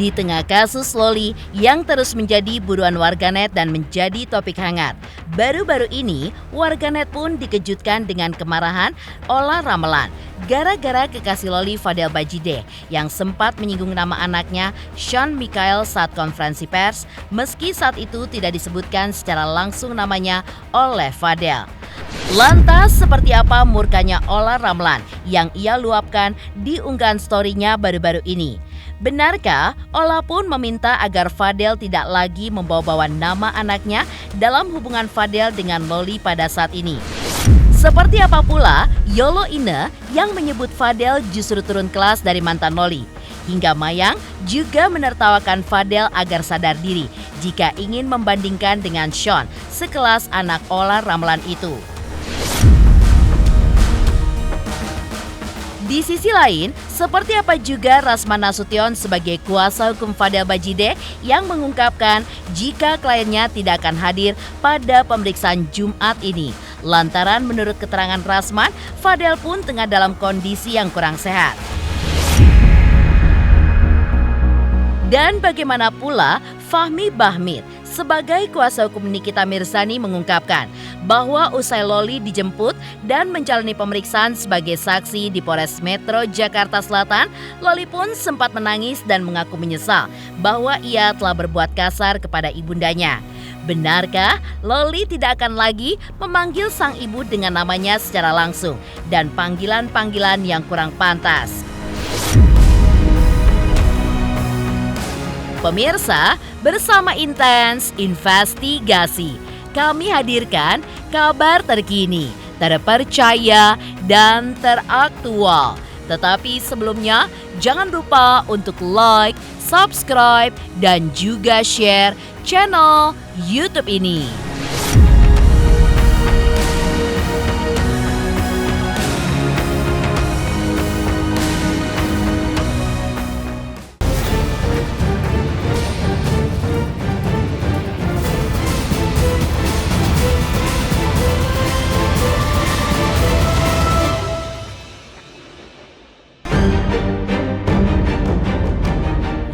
Di tengah kasus Loli yang terus menjadi buruan warganet dan menjadi topik hangat, baru-baru ini warganet pun dikejutkan dengan kemarahan Ola Ramelan gara-gara kekasih Loli Fadel Bajideh yang sempat menyinggung nama anaknya Sean Michael saat konferensi pers, meski saat itu tidak disebutkan secara langsung namanya oleh Fadel. Lantas seperti apa murkanya Ola Ramelan yang ia luapkan di unggahan story-nya baru-baru ini? Benarkah Ola pun meminta agar Fadel tidak lagi membawa-bawa nama anaknya dalam hubungan Fadel dengan Loli pada saat ini? Seperti apa pula Yolo Ine yang menyebut Fadel justru turun kelas dari mantan Loli? Hingga Mayang juga menertawakan Fadel agar sadar diri jika ingin membandingkan dengan Sean, sekelas anak Ola Ramelan itu. Di sisi lain, seperti apa juga Rasman Nasution sebagai kuasa hukum Fadel Bajideh yang mengungkapkan jika kliennya tidak akan hadir pada pemeriksaan Jumat ini. Lantaran menurut keterangan Rasman, Fadel pun tengah dalam kondisi yang kurang sehat. Dan bagaimana pula Fahmi Bahmid sebagai kuasa hukum Nikita Mirzani mengungkapkan bahwa usai Loli dijemput dan menjalani pemeriksaan sebagai saksi di Polres Metro Jakarta Selatan, Loli pun sempat menangis dan mengaku menyesal bahwa ia telah berbuat kasar kepada ibundanya. Benarkah Loli tidak akan lagi memanggil sang ibu dengan namanya secara langsung dan panggilan-panggilan yang kurang pantas? Pemirsa, bersama Intens Investigasi, kami hadirkan kabar terkini, terpercaya, dan teraktual. Tetapi sebelumnya, jangan lupa untuk like, subscribe, dan juga share channel YouTube ini.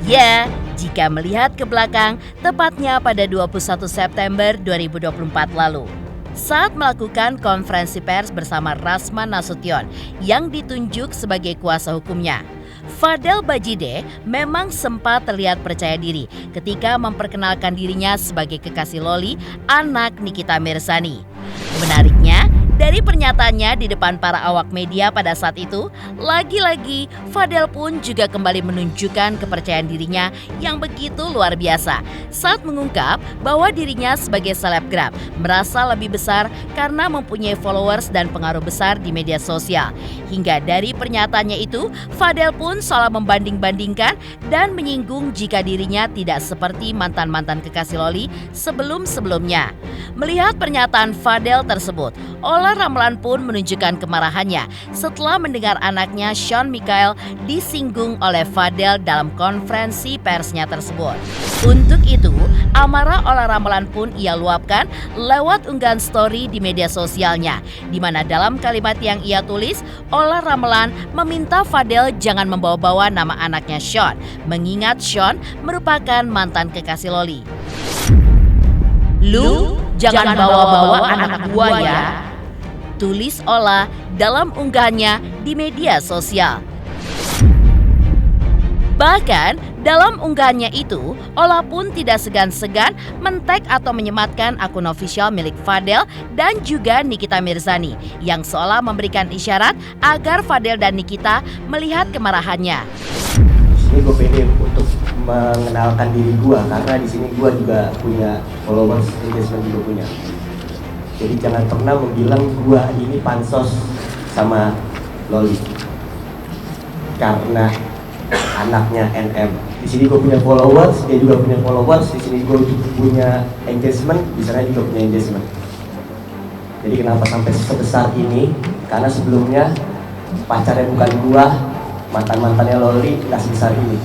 Ya, jika melihat ke belakang, tepatnya pada 21 September 2024 lalu, saat melakukan konferensi pers bersama Rasman Nasution yang ditunjuk sebagai kuasa hukumnya, Fadel Bajideh memang sempat terlihat percaya diri ketika memperkenalkan dirinya sebagai kekasih Loli, anak Nikita Mirzani. Menariknya, dari pernyataannya di depan para awak media pada saat itu, lagi-lagi Fadel pun juga kembali menunjukkan kepercayaan dirinya yang begitu luar biasa saat mengungkap bahwa dirinya sebagai selebgram merasa lebih besar karena mempunyai followers dan pengaruh besar di media sosial. Hingga dari pernyataannya itu, Fadel pun seolah membanding-bandingkan dan menyinggung jika dirinya tidak seperti mantan-mantan kekasih Loli sebelum-sebelumnya. Melihat pernyataan Fadel tersebut, Ola Ramelan pun menunjukkan kemarahannya setelah mendengar anaknya Sean Michael disinggung oleh Fadel dalam konferensi persnya tersebut. Untuk itu, amarah Ola Ramelan pun ia luapkan lewat unggahan story di media sosialnya, di mana dalam kalimat yang ia tulis, Ola Ramelan meminta Fadel jangan membawa-bawa nama anaknya Sean, mengingat Sean merupakan mantan kekasih Loli. "Lu jangan bawa-bawa anak gua ya," tulis Ola dalam unggahannya di media sosial. Bahkan dalam unggahannya itu, Ola pun tidak segan-segan men-tag atau menyematkan akun official milik Fadel dan juga Nikita Mirzani yang seolah memberikan isyarat agar Fadel dan Nikita melihat kemarahannya. Ini gue pede untuk mengenalkan diri gue karena di sini gue juga punya followers, engagement juga punya. Jadi jangan pernah bilang gue ini pansos sama Loli karena anaknya NM. Di sini gue punya followers, dia juga punya followers. Di sini gue punya engagement, di sana juga punya engagement. Jadi kenapa sampai sebesar ini? Karena sebelumnya pacarnya bukan gue, mantan-mantannya Loli nggak sebesar ini.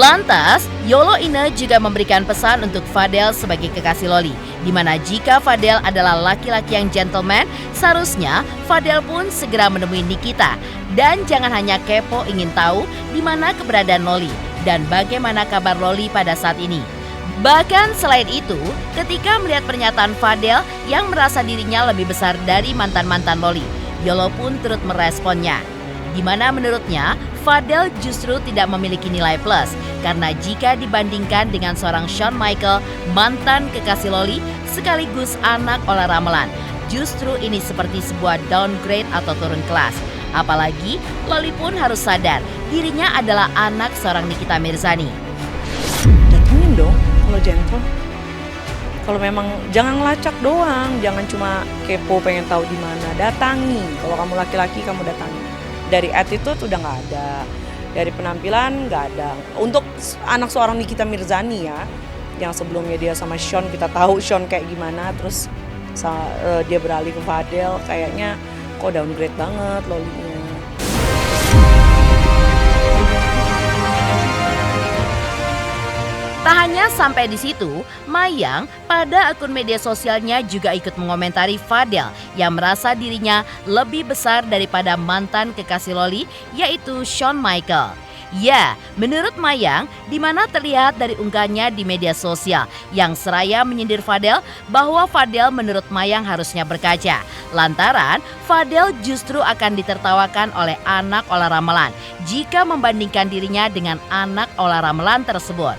Lantas, Yolo Ine juga memberikan pesan untuk Fadel sebagai kekasih Loli, di mana jika Fadel adalah laki-laki yang gentleman, seharusnya Fadel pun segera menemui Nikita. Dan jangan hanya kepo ingin tahu di mana keberadaan Loli dan bagaimana kabar Loli pada saat ini. Bahkan selain itu, ketika melihat pernyataan Fadel yang merasa dirinya lebih besar dari mantan-mantan Loli, Yolo pun turut meresponnya. Di mana menurutnya, Fadel justru tidak memiliki nilai plus karena jika dibandingkan dengan seorang Shawn Michael, mantan kekasih Loli sekaligus anak Ola Ramelan, justru ini seperti sebuah downgrade atau turun kelas. Apalagi Loli pun harus sadar dirinya adalah anak seorang Nikita Mirzani. Datengin dong kalau gentle. Kalau memang jangan ngelacak doang, jangan cuma kepo pengen tahu di mana. Datangi. Kalau kamu laki-laki kamu datangi. Dari attitude udah nggak ada, dari penampilan nggak ada. Untuk anak seorang Nikita Mirzani ya, yang sebelumnya dia sama Shawn, kita tahu Shawn kayak gimana, terus dia beralih ke Fadel, kayaknya kok downgrade banget Lolinya. Tak hanya sampai di situ, Mayang pada akun media sosialnya juga ikut mengomentari Fadel yang merasa dirinya lebih besar daripada mantan kekasih Loli, yaitu Shawn Michael. Ya, menurut Mayang, di mana terlihat dari unggahannya di media sosial yang seraya menyindir Fadel bahwa Fadel menurut Mayang harusnya berkaca. Lantaran Fadel justru akan ditertawakan oleh anak Ola Ramelan jika membandingkan dirinya dengan anak Ola Ramelan tersebut.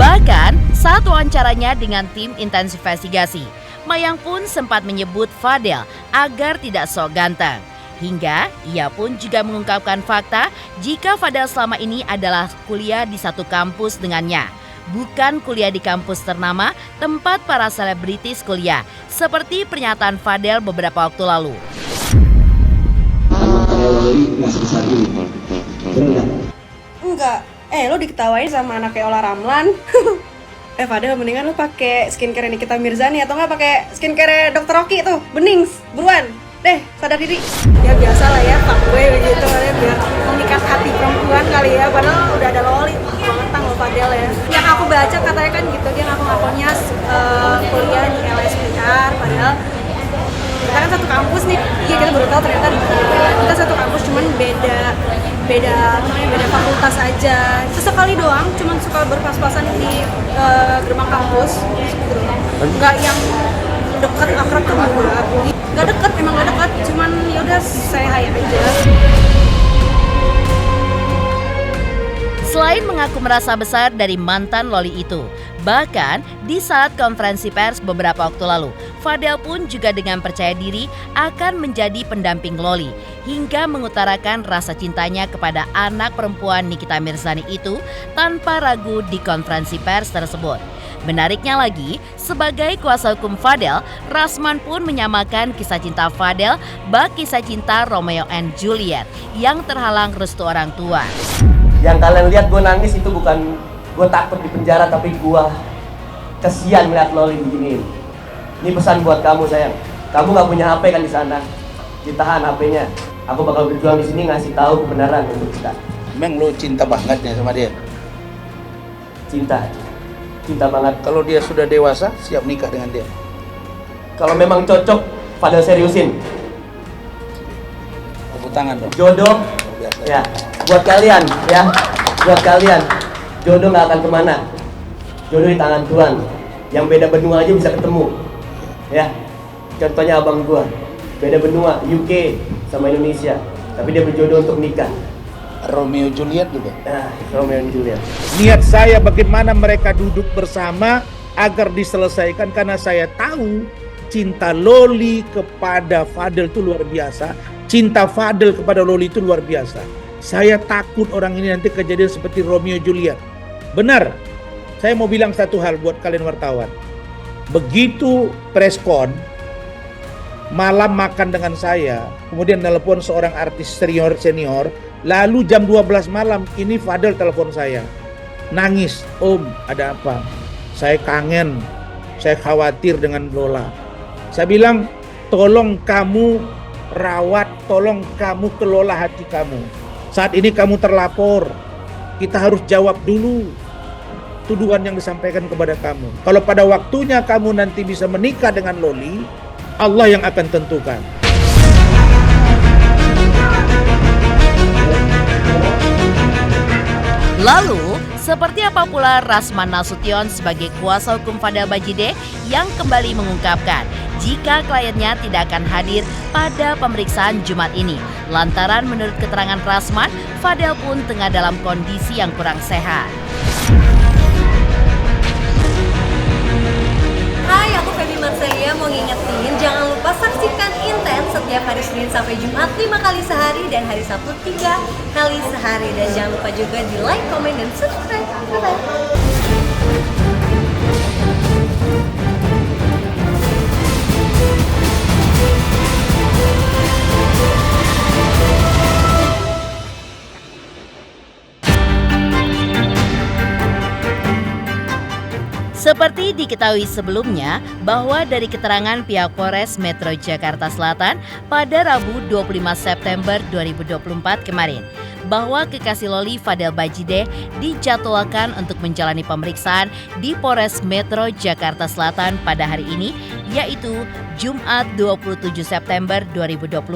Bahkan saat wawancaranya dengan tim investigasi, Mayang pun sempat menyebut Fadel agar tidak sok ganteng. Hingga ia pun juga mengungkapkan fakta jika Fadel selama ini adalah kuliah di satu kampus dengannya. Bukan kuliah di kampus ternama tempat para selebritis kuliah, seperti pernyataan Fadel beberapa waktu lalu. Enggak. Lo diketawain sama anaknya Ola Ramlan. Fadel, mendingan lo pakai skincare Nikita Mirzani atau nggak pakai skincare Dr. Rocky tuh, bening, buruan. Deh, sadar diri. Ya biasa lah ya, fuckboy begitu ya, biar memikat hati perempuan kali ya. Padahal udah ada Loli, banget lo Fadel ya. Yang aku baca katanya kan gitu, dia ngaku-ngakunya kuliah di LSPR, padahal kita kan satu kampus nih. Iya, kita baru tahu ternyata kita satu kampus, cuman beda fakultas aja. Sesekali doang, cuman suka berpas-pasan di gerbang kampus gitu. Enggak yang deket akrab tuh enggak deket, emang enggak deket, cuman yaudah saya hai aja. Selain mengaku merasa besar dari mantan Loli itu, bahkan di saat konferensi pers beberapa waktu lalu, Fadel pun juga dengan percaya diri akan menjadi pendamping Loli hingga mengutarakan rasa cintanya kepada anak perempuan Nikita Mirzani itu tanpa ragu di konferensi pers tersebut. Menariknya lagi, sebagai kuasa hukum Fadel, Rasman pun menyamakan kisah cinta Fadel bak kisah cinta Romeo and Juliet yang terhalang restu orang tua. Yang kalian lihat gue nangis itu bukan gue takut di penjara, tapi gue kesian melihat Loli beginiin. Ini pesan buat kamu sayang. Kamu nggak punya HP kan di sana? Ditahan HP-nya. Aku bakal berjuang di sini ngasih tahu kebenaran untuk kita. Emang lo cinta banget ya sama dia? Cinta banget. Kalau dia sudah dewasa, siap nikah dengan dia? Kalau memang cocok, Fadel seriusin. Tepuk tangan dong. Jodoh, ya. Buat kalian, ya. Buat kalian, jodoh nggak akan kemana. Jodoh di tangan Tuhan. Yang beda benua aja bisa ketemu. Ya. Contohnya abang gua. Beda benua, UK sama Indonesia. Tapi dia berjodoh untuk nikah. Romeo Juliet juga. Romeo dan Juliet. Niat saya bagaimana mereka duduk bersama agar diselesaikan, karena saya tahu cinta Loli kepada Fadel itu luar biasa. Cinta Fadel kepada Loli itu luar biasa. Saya takut orang ini nanti kejadian seperti Romeo Juliet. Benar, saya mau bilang satu hal buat kalian wartawan. Begitu preskon, malam makan dengan saya, kemudian telepon seorang artis senior, lalu jam 12 malam ini Fadel telepon saya. Nangis, Om ada apa? Saya kangen, saya khawatir dengan Lola. Saya bilang, tolong kamu rawat, tolong kamu kelola hati kamu. Saat ini kamu terlapor, kita harus jawab dulu tuduhan yang disampaikan kepada kamu. Kalau pada waktunya kamu nanti bisa menikah dengan Loli, Allah yang akan tentukan. Lalu, seperti apa pula Rasman Nasution sebagai kuasa hukum Fadel Bajideh yang kembali mengungkapkan jika kliennya tidak akan hadir pada pemeriksaan Jumat ini. Lantaran menurut keterangan Rasman, Fadel pun tengah dalam kondisi yang kurang sehat. Hai, aku Feby Marsaya mau ngingetin jangan lupa saksikan Intens setiap hari Senin sampai Jumat 5 kali sehari dan hari Sabtu 3 kali sehari. Dan jangan lupa juga di like, komen, dan subscribe. Bye-bye. Seperti diketahui sebelumnya bahwa dari keterangan pihak Polres Metro Jakarta Selatan pada Rabu 25 September 2024 kemarin, bahwa kekasih Loli Fadel Bajideh dijadwalkan untuk menjalani pemeriksaan di Polres Metro Jakarta Selatan pada hari ini, yaitu Jumat 27 September 2024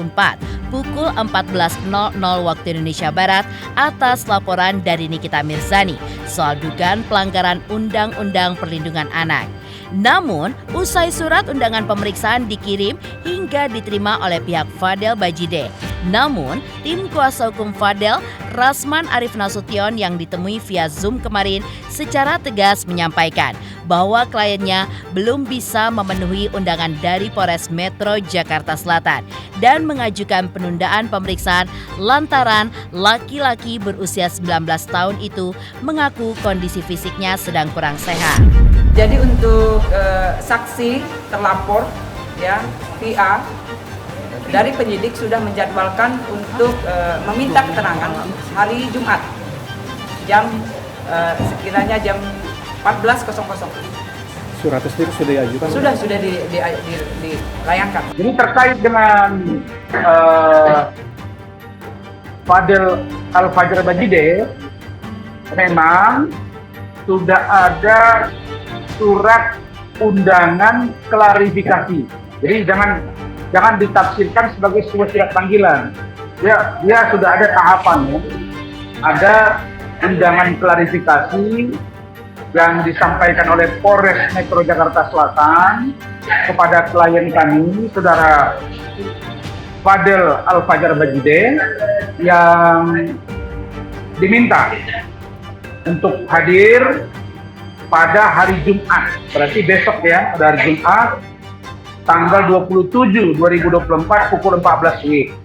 pukul 14.00 waktu Indonesia Barat atas laporan dari Nikita Mirzani soal dugaan pelanggaran Undang-Undang Perlindungan Anak. Namun, usai surat undangan pemeriksaan dikirim hingga diterima oleh pihak Fadel Bajideh. Namun, tim kuasa hukum Fadel, Rasman Arif Nasution yang ditemui via Zoom kemarin secara tegas menyampaikan bahwa kliennya belum bisa memenuhi undangan dari Polres Metro Jakarta Selatan dan mengajukan penundaan pemeriksaan lantaran laki-laki berusia 19 tahun itu mengaku kondisi fisiknya sedang kurang sehat. Jadi untuk saksi terlapor ya PA dari penyidik sudah menjadwalkan untuk meminta keterangan hari Jumat jam sekiranya jam 14.00. Surat tersebut sudah diajukan? Sudah dilayangkan. Jadi terkait dengan Fadel Al-Fajar Bajideh, memang sudah ada surat undangan klarifikasi. Jadi jangan ditafsirkan sebagai sebuah surat panggilan. Dia sudah ada tahapannya. Ada undangan klarifikasi yang disampaikan oleh Polres Metro Jakarta Selatan kepada klien kami, Saudara Fadel Al-Fajar Bajideh, yang diminta untuk hadir pada hari Jumat, berarti besok ya, pada hari Jumat tanggal 27 2024 pukul 14 WIB.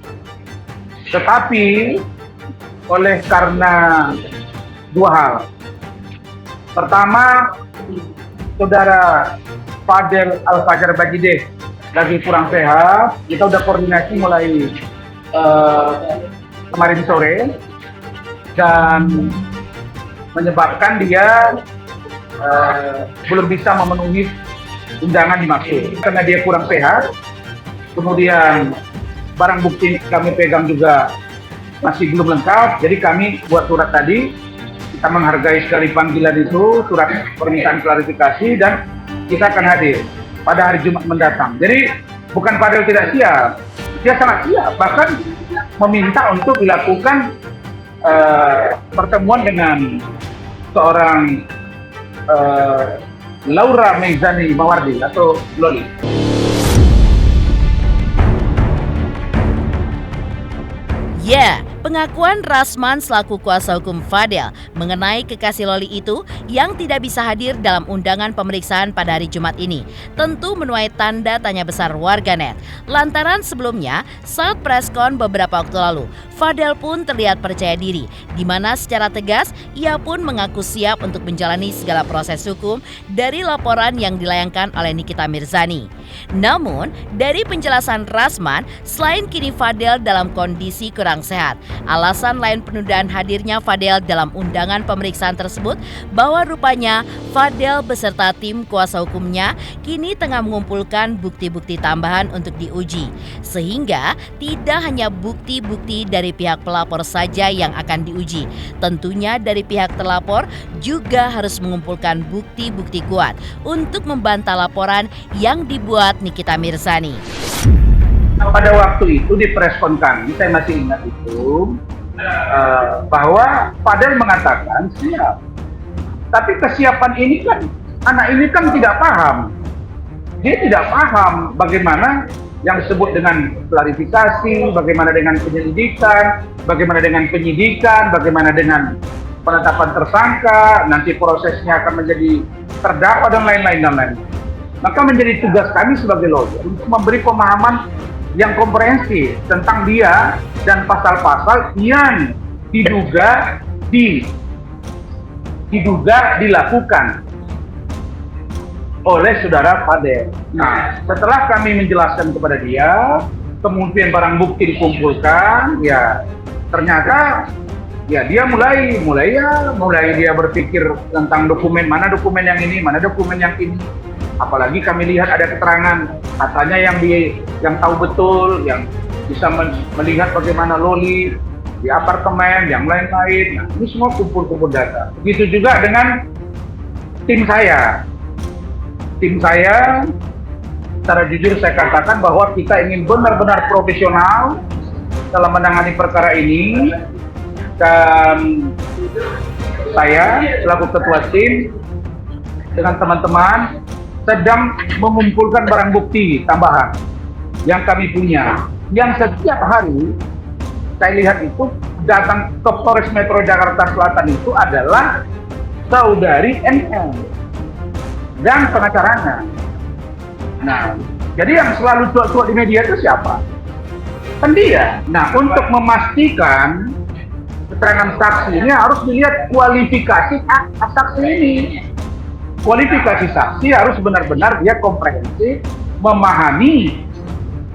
Tetapi oleh karena dua hal. Pertama, Saudara Fadel Al-Fajar Bajideh lagi kurang sehat. Kita udah koordinasi mulai kemarin sore dan menyebabkan dia belum bisa memenuhi undangan dimaksud karena dia kurang sehat. Kemudian barang bukti kami pegang juga masih belum lengkap, jadi kami buat surat tadi. Kita menghargai sekali panggilan itu, surat permintaan klarifikasi, dan kita akan hadir pada hari Jumat mendatang. Jadi bukan Fadel tidak siap, dia sangat siap, bahkan meminta untuk dilakukan pertemuan dengan seorang Laura Meizani Mawardi atau Loli. Ya, pengakuan Rasman selaku kuasa hukum Fadel mengenai kekasih Loli itu yang tidak bisa hadir dalam undangan pemeriksaan pada hari Jumat ini tentu menuai tanda tanya besar warganet. Lantaran sebelumnya saat preskon beberapa waktu lalu, Fadel pun terlihat percaya diri, di mana secara tegas ia pun mengaku siap untuk menjalani segala proses hukum dari laporan yang dilayangkan oleh Nikita Mirzani. Namun, dari penjelasan Rasman, selain kini Fadel dalam kondisi kurang sehat, Alasan lain penundaan hadirnya Fadel dalam undangan pemeriksaan tersebut bahwa rupanya Fadel beserta tim kuasa hukumnya kini tengah mengumpulkan bukti-bukti tambahan untuk diuji. Sehingga tidak hanya bukti-bukti dari pihak pelapor saja yang akan diuji. Tentunya dari pihak terlapor juga harus mengumpulkan bukti-bukti kuat untuk membantah laporan yang dibuat Nikita Mirzani. Pada waktu itu di preskon kami, saya masih ingat itu, bahwa Fadel mengatakan siap. Tapi kesiapan ini kan, anak ini kan tidak paham. Dia tidak paham bagaimana yang disebut dengan klarifikasi, bagaimana dengan penyelidikan, bagaimana dengan penyidikan, bagaimana dengan penetapan tersangka, nanti prosesnya akan menjadi terdakwa dan lain-lain. Maka menjadi tugas kami sebagai lawyer untuk memberi pemahaman yang komprehensif tentang dia dan pasal-pasal yang diduga dilakukan oleh saudara Fadel. Nah, setelah kami menjelaskan kepada dia, kemudian barang bukti dikumpulkan, ya ternyata ya dia mulai dia berpikir tentang dokumen, mana dokumen yang ini, mana dokumen yang ini. Apalagi kami lihat ada keterangan katanya yang tahu betul, yang bisa melihat bagaimana Loli di apartemen, yang lain-lain. Nah, ini semua kumpul data. Begitu juga dengan tim saya. Tim saya, secara jujur saya katakan bahwa kita ingin benar-benar profesional dalam menangani perkara ini. Dan saya selaku ketua tim dengan teman-teman sedang mengumpulkan barang bukti tambahan yang kami punya, yang setiap hari saya lihat itu datang ke Polres Metro Jakarta Selatan itu adalah saudari NL dan pengacaranya. Nah, jadi yang selalu cuak-cuak di media itu siapa? Kan dia. Nah, untuk memastikan keterangan saksi ini harus dilihat kualifikasi saksi ini. Kualifikasi saksi harus benar-benar dia komprehensif, memahami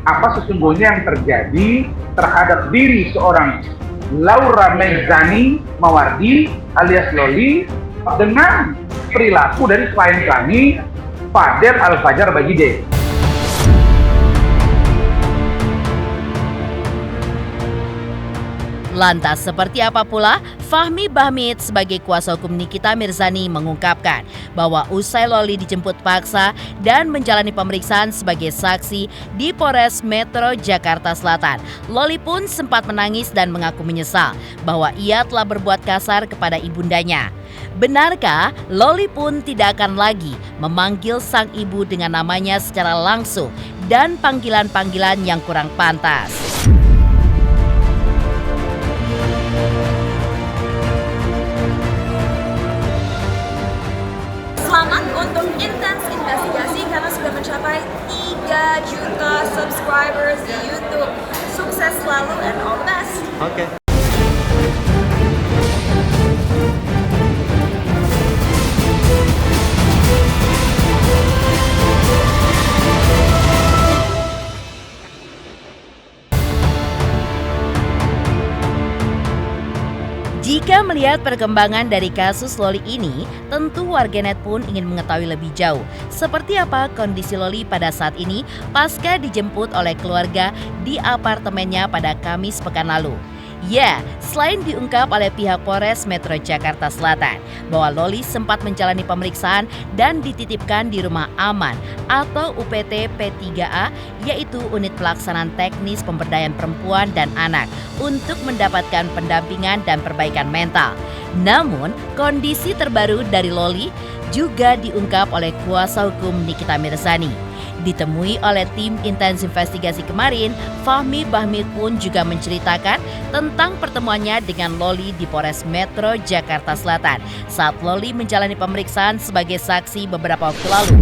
apa sesungguhnya yang terjadi terhadap diri seorang Laura Merzani Mawardi alias Loli dengan perilaku dari klien kami Fadel Al-Fajar Bagide. Lantas seperti apa pula Fahmi Bahmid sebagai kuasa hukum Nikita Mirzani mengungkapkan bahwa usai Loli dijemput paksa dan menjalani pemeriksaan sebagai saksi di Polres Metro Jakarta Selatan, Loli pun sempat menangis dan mengaku menyesal bahwa ia telah berbuat kasar kepada ibundanya. Benarkah Loli pun tidak akan lagi memanggil sang ibu dengan namanya secara langsung dan panggilan-panggilan yang kurang pantas? Selamat untuk Intens Investigasi karena sudah mencapai 3 juta subscribers di YouTube. Sukses selalu and all the best. Oke. Jika melihat perkembangan dari kasus Loli ini, tentu warganet pun ingin mengetahui lebih jauh seperti apa kondisi Loli pada saat ini pasca dijemput oleh keluarga di apartemennya pada Kamis pekan lalu. Ya, selain diungkap oleh pihak Polres Metro Jakarta Selatan bahwa Loli sempat menjalani pemeriksaan dan dititipkan di Rumah Aman atau UPT P3A, yaitu Unit Pelaksanaan Teknis Pemberdayaan Perempuan dan Anak, untuk mendapatkan pendampingan dan perbaikan mental. Namun, kondisi terbaru dari Loli juga diungkap oleh kuasa hukum Nikita Mirzani. Ditemui oleh tim Intens Investigasi kemarin, Fahmi Bahmid pun juga menceritakan tentang pertemuannya dengan Loli di Polres Metro Jakarta Selatan saat Loli menjalani pemeriksaan sebagai saksi beberapa waktu lalu.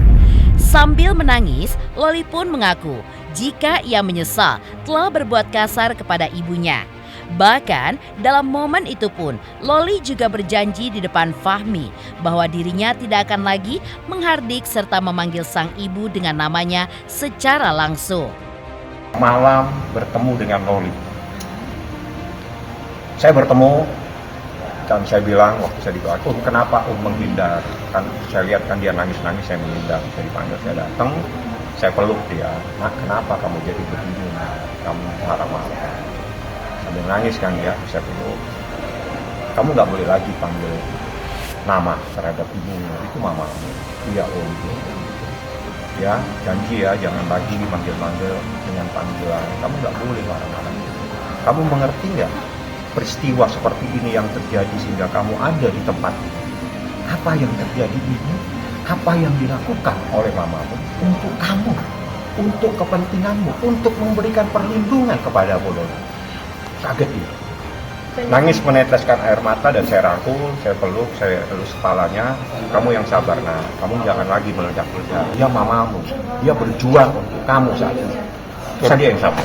Sambil menangis, Loli pun mengaku jika ia menyesal telah berbuat kasar kepada ibunya. Bahkan dalam momen itu pun Loli juga berjanji di depan Fahmi bahwa dirinya tidak akan lagi menghardik serta memanggil sang ibu dengan namanya secara langsung. Malam bertemu dengan Loli. Saya bertemu dan saya bilang waktu saya ditolak, kenapa menghindar? Kan saya lihat kan dia nangis-nangis, saya menghindar. Saya dipanggil, saya datang, saya peluk dia. Nah, kenapa kamu jadi begini? Kamu marah-marah. Sambil nangis kan dia, saya peluk. Kamu nggak boleh lagi panggil nama terhadap ibumu, itu mamamu. Iya om. Ya, janji ya, jangan lagi manggil-manggil dengan panggilan. Kamu nggak boleh marah-marah. Kamu mengerti nggak peristiwa seperti ini yang terjadi sehingga kamu ada di tempat ini? Apa yang terjadi ini? Apa yang dilakukan oleh mamamu untuk kamu, untuk kepentinganmu, untuk memberikan perlindungan kepada Loli? Kaget dia. Nangis meneteskan air mata dan saya rangkul, saya peluk, saya elus kepalanya. Kamu yang sabar, nah, kamu jangan lagi meledak-ledak. Dia mamamu, dia berjuang untuk kamu saat ini. Terus dia yang sabar.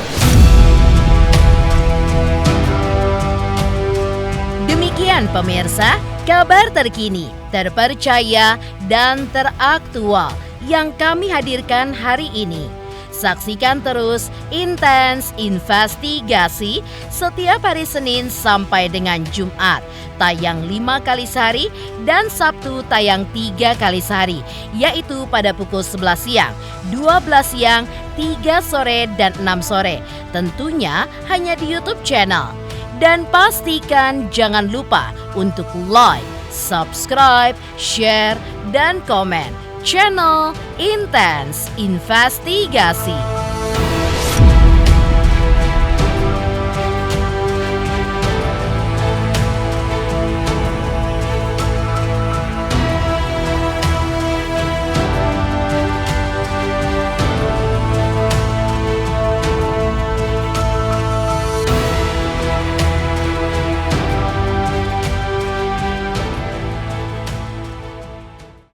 Demikian pemirsa, kabar terkini, terpercaya, dan teraktual yang kami hadirkan hari ini. Saksikan terus Intens Investigasi setiap hari Senin sampai dengan Jumat, tayang 5 kali sehari dan Sabtu tayang 3 kali sehari, yaitu pada pukul 11 siang, 12 siang, 3 sore, dan 6 sore. Tentunya hanya di YouTube channel. Dan pastikan jangan lupa untuk like, subscribe, share, dan komen channel Intens Investigasi.